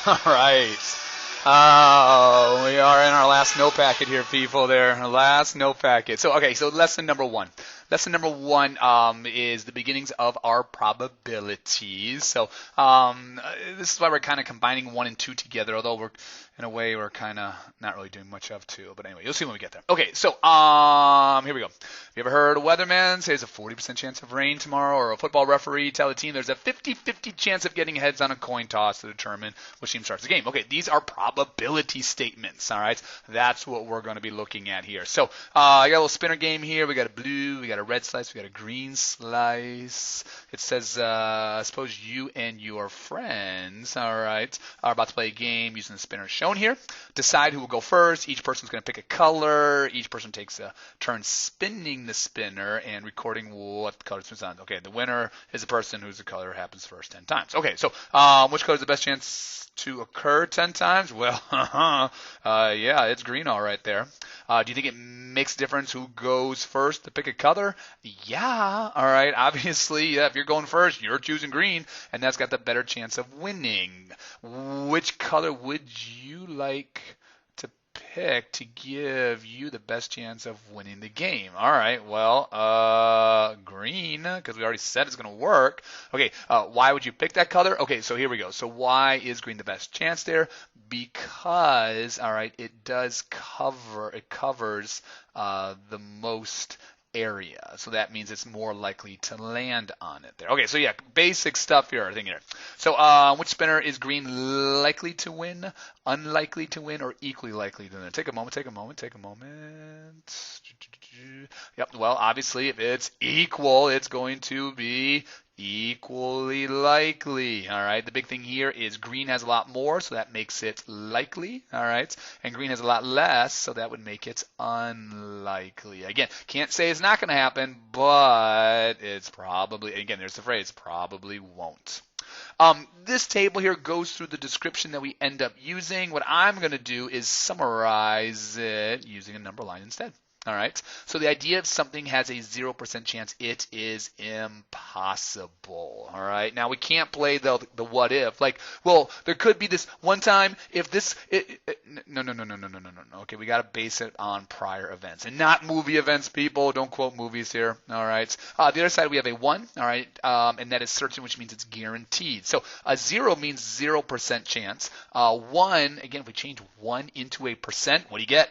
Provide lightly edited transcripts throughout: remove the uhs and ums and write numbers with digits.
All right. We are in our last no packet here, people. There, our last no packet. So, okay, so lesson number one. Lesson number one is the beginnings of our probabilities. So, this is why we're kind of combining one and two together, although in a way, we're kind of not really doing much of two. But anyway, you'll see when we get there. Okay, so here we go. Have you ever heard a weatherman say there's a 40% chance of rain tomorrow, or a football referee tell a team there's a 50-50 chance of getting heads on a coin toss to determine which team starts the game? Okay, these are probability statements, all right? That's what we're going to be looking at here. So I got a little spinner game here. We got a blue, we got a red slice, we got a green slice. It says, suppose you and your friends, all right, are about to play a game using the spinner shown here. Decide who will go first. Each person's going to pick a color. Each person takes a turn spinning the spinner and recording what color it spins on. Okay, the winner is the person whose color happens first 10 times. Okay, so which color is the best chance to occur 10 times? Well, yeah, it's green all right there. Do you think it makes a difference who goes first to pick a color? Yeah, all right. Obviously, yeah, if you're going first, you're choosing green, and that's got the better chance of winning. Which color would you like to pick to give you the best chance of winning the game? All right, well, green, because we already said it's going to work. Okay, why would you pick that color? Okay, so here we go. So why is green the best chance there? Because, all right, it covers the most area. So that means it's more likely to land on it there. Okay, so yeah, basic stuff here, I think here. So which spinner is green likely to win, unlikely to win, or equally likely to win? Take a moment. Yep, well, obviously, if it's equal, it's going to be equally likely. All right, the big thing here is green has a lot more, so that makes it likely. All right, and green has a lot less, so that would make it unlikely. Again, can't say it's not going to happen, but it's probably, again, there's the phrase, probably won't. This table here goes through the description that we end up using. What I'm going to do is summarize it using a number line instead. All right, so the idea if something has a 0% chance, it is impossible. All right, now we can't play the what if. Like, well, there could be this one time if this. No. Okay, we got to base it on prior events and not movie events, people. Don't quote movies here. All right, the other side we have a 1. All right, and that is certain, which means it's guaranteed. So a 0 means 0% chance. 1, again, if we change 1 into a percent, what do you get?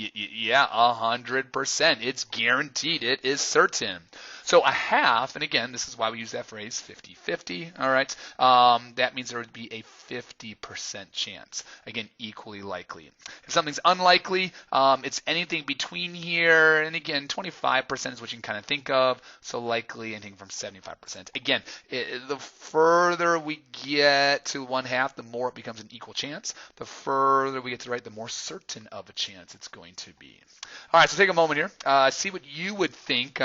Yeah, 100%. It's guaranteed. It is certain. So a half, and again, this is why we use that phrase 50-50, all right? That means there would be a 50% chance. Again, equally likely. If something's unlikely, it's anything between here, and again, 25% is what you can kind of think of, so likely anything from 75%. Again, the further we get to 1/2, the more it becomes an equal chance. The further we get to the right, the more certain of a chance it's going to be. All right, so take a moment here. See what you would think.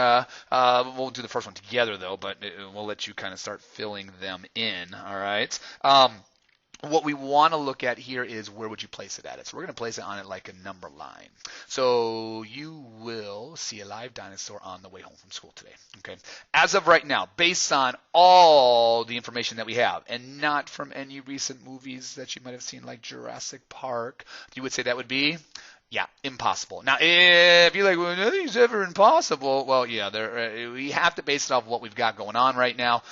We'll do the first one together, though, but we'll let you kind of start filling them in, all right? What we want to look at here is where would you place it at it. So we're going to place it on it like a number line. So you will see a live dinosaur on the way home from school today. Okay. As of right now, based on all the information that we have, and not from any recent movies that you might have seen like Jurassic Park, you would say that would be? Yeah, impossible. Now, if you're like, well, nothing's ever impossible, well, yeah, we have to base it off what we've got going on right now.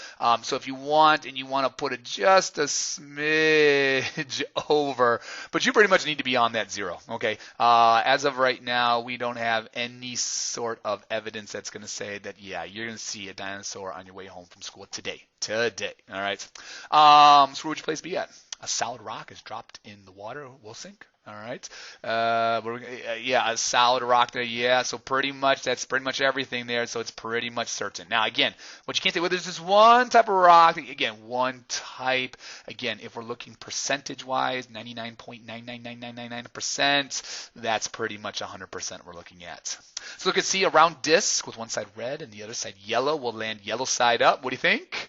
So if you want, and you want to put it just a smidge over, but you pretty much need to be on that 0, okay? As of right now, we don't have any sort of evidence that's going to say that, yeah, you're going to see a dinosaur on your way home from school today, all right? So where would your place be at? A solid rock is dropped in the water, will sink. All right. Yeah, a solid rock there. Yeah, so that's pretty much everything there. So it's pretty much certain. Now, again, what you can't say, well, there's just one type of rock. Again, one type. Again, if we're looking percentage-wise, 99.99999%, that's pretty much 100% we're looking at. So look at, see, a round disc with one side red and the other side yellow will land yellow side up. What do you think?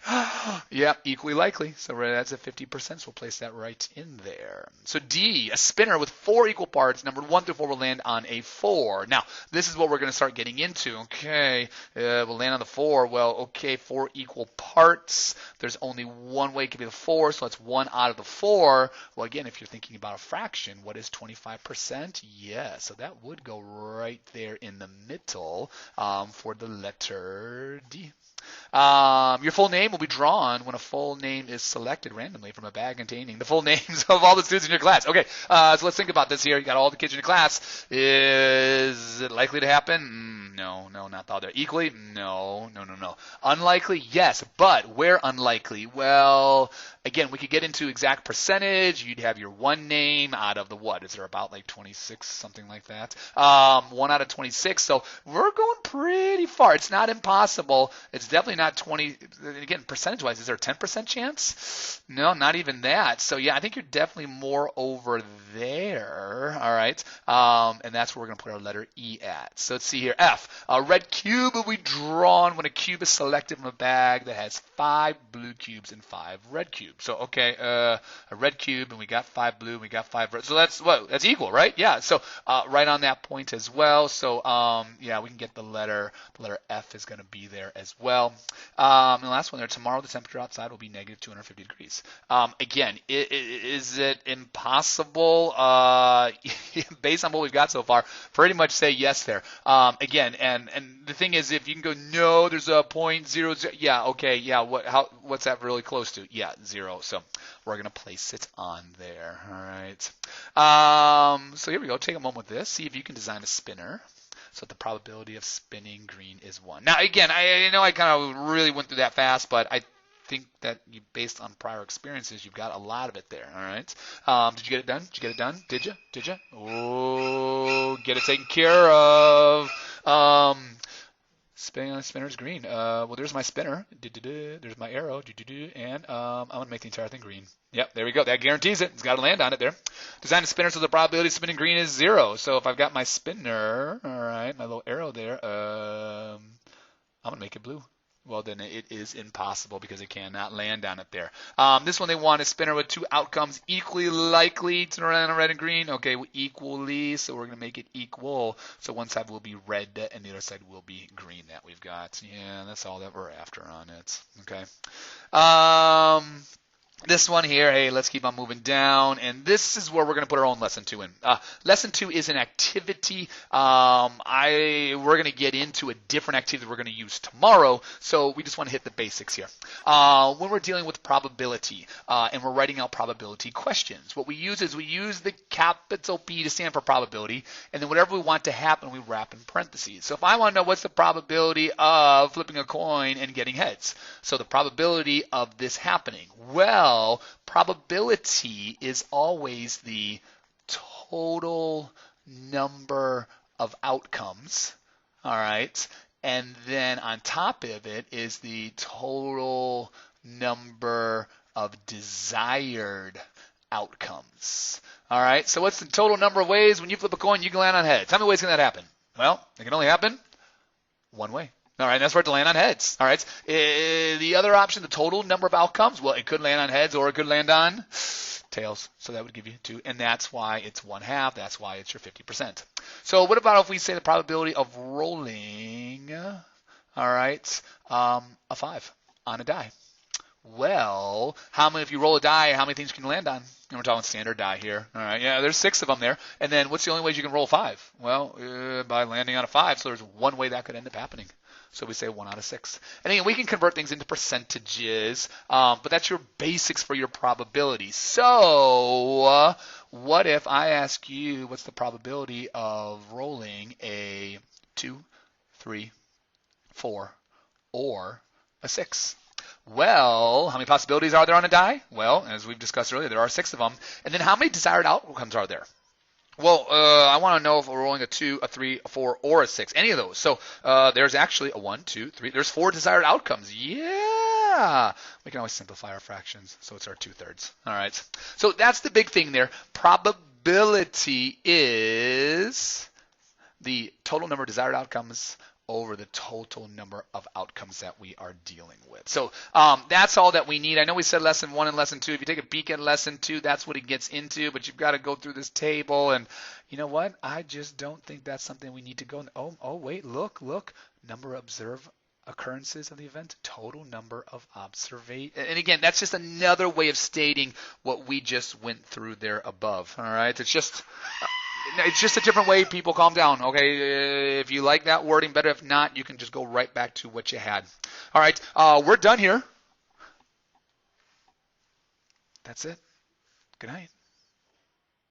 Yeah, equally likely. So that's at 50%, so we'll place that right in there. So D, a spinner with 4 equal parts, numbered 1 through 4 will land on a 4. Now, this is what we're going to start getting into. Okay, we'll land on the 4. Well, okay, 4 equal parts. There's only one way it can be the 4, so that's 1 out of the 4. Well, again, if you're thinking about a fraction, what is 25%? Yeah, so that would go right there in the middle for the letter D. Your full name will be drawn when a full name is selected randomly from a bag containing the full names of all the students in your class. Okay, so let's think about this here. You got all the kids in your class. Is it likely to happen? No, not all there. Equally? No. Unlikely? Yes, but where unlikely? Well, again, we could get into exact percentage. You'd have your one name out of the what? Is there about like 26, something like that? 1 out of 26. So we're going pretty far. It's not impossible. It's definitely not 20. Again, percentage-wise, is there a 10% chance? No, not even that. So yeah, I think you're definitely more over there. All right, and that's where we're going to put our letter E at. So let's see here. F. A red cube will be drawn when a cube is selected from a bag that has 5 blue cubes and 5 red cubes. So okay, a red cube, and we got 5 blue, and we got 5 red. So that's what? That's equal, right? Yeah. So right on that point as well. So yeah, we can get the letter F is going to be there as well. And the last one there. Tomorrow the temperature outside will be negative 250 degrees. Again, is it impossible? Based on what we've got so far, pretty much say yes there. Again, and the thing is, if you can go no, there's a 0.00. Yeah, okay, yeah. What's that really close to? Yeah, 0. So we're gonna place it on there. All right. So here we go. Take a moment with this. See if you can design a spinner. So the probability of spinning green is 1. Now again, I know I kind of really went through that fast, but I think that based on prior experiences, you've got a lot of it there. All right. Did you get it done? Did you get it done? Did you? Oh, get it taken care of. Spinning on the spinner is green. Well, there's my spinner. There's my arrow. And I'm going to make the entire thing green. Yep, there we go. That guarantees it. It's got to land on it there. Design a spinner so the probability of spinning green is 0. So if I've got my spinner, all right, my little arrow there, I'm going to make it blue. Well, then it is impossible because it cannot land on it there. This one they want a spinner with 2 outcomes equally likely to land on red and green. Okay, equally, so we're going to make it equal. So one side will be red and the other side will be green that we've got. Yeah, that's all that we're after on it. Okay. This one here, hey, let's keep on moving down, and this is where we're going to put our own lesson 2 in. Lesson 2 is an activity. We're going to get into a different activity we're going to use tomorrow, so we just want to hit the basics here. When we're dealing with probability and we're writing out probability questions, what we use is we use the capital P to stand for probability, and then whatever we want to happen, we wrap in parentheses. So if I want to know what's the probability of flipping a coin and getting heads, so the probability of this happening, well, probability is always the total number of outcomes, all right? And then on top of it is the total number of desired outcomes, all right? So what's the total number of ways when you flip a coin you can land on heads? How many ways can that happen? Well, it can only happen one way. All right, that's for it to land on heads. All right, the other option, the total number of outcomes, well, it could land on heads or it could land on tails. So that would give you 2, and that's why it's 1/2. That's why it's your 50%. So what about if we say the probability of rolling, all right, a 5 on a die? Well, if you roll a die, how many things can you land on? And we're talking standard die here. All right, yeah, there's 6 of them there. And then what's the only ways you can roll 5? Well, by landing on a 5. So there's one way that could end up happening. So we say 1 out of 6. And again, we can convert things into percentages, but that's your basics for your probability. So what if I ask you what's the probability of rolling a 2, 3, 4, or a 6? Well, how many possibilities are there on a die? Well, as we've discussed earlier, there are 6 of them. And then how many desired outcomes are there? Well, I want to know if we're rolling a 2, a 3, a 4, or a 6, any of those. So there's actually a 1, 2, 3. There's 4 desired outcomes. Yeah. We can always simplify our fractions, so it's our 2/3. All right. So that's the big thing there. Probability is the total number of desired outcomes over the total number of outcomes that we are dealing with. So that's all that we need. I know we said lesson 1 and lesson 2. If you take a peek at lesson 2, that's what it gets into, but you've got to go through this table. And you know what? I just don't think that's something we need to go. Oh, wait, look. Number of observed occurrences of the event, total number of observations. And again, that's just another way of stating what we just went through there above. All right? It's just a different way. People, calm down, okay? If you like that wording better, if not, you can just go right back to what you had. All right, we're done here. That's it. Good night.